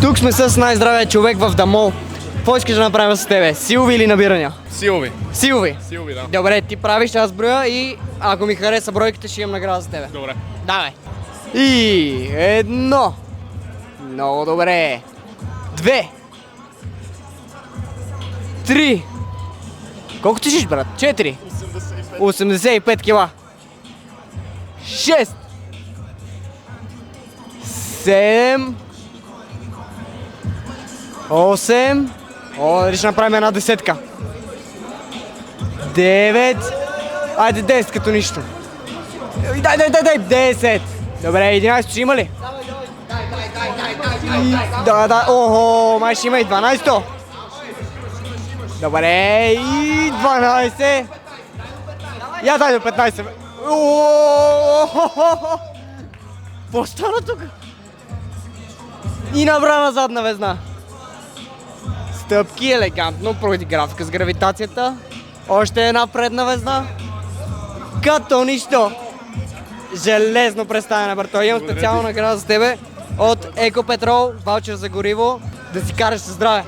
Тук сме с най-здравия човек в Дамол. Какво искаш да направим с тебе? Силови или набирания? Силови. Силови? Силови, да. Добре, ти правиш, аз броя и ако ми хареса бройките, ще имам награда за тебе. Добре. Давай. И едно. Много добре. 2. 3. Колко тежиш, брат? 4. 85 кила. 6. 7. 8. О, дали ще направим една десетка. 9. Айде 10 като нищо. Дай, 10. Добре, 11 ще има ли? Да, охо, май ще има и 12. Добре, и 12. Я дай до 15. Какво стана тук? И набрана задна везна. Стъпки елегантно, поради графика с гравитацията. Още една предна везна. Като нищо. Железно представяне, брато. Имам специална награда за тебе от Екопетрол, ваучер за гориво, да си караш със здраве.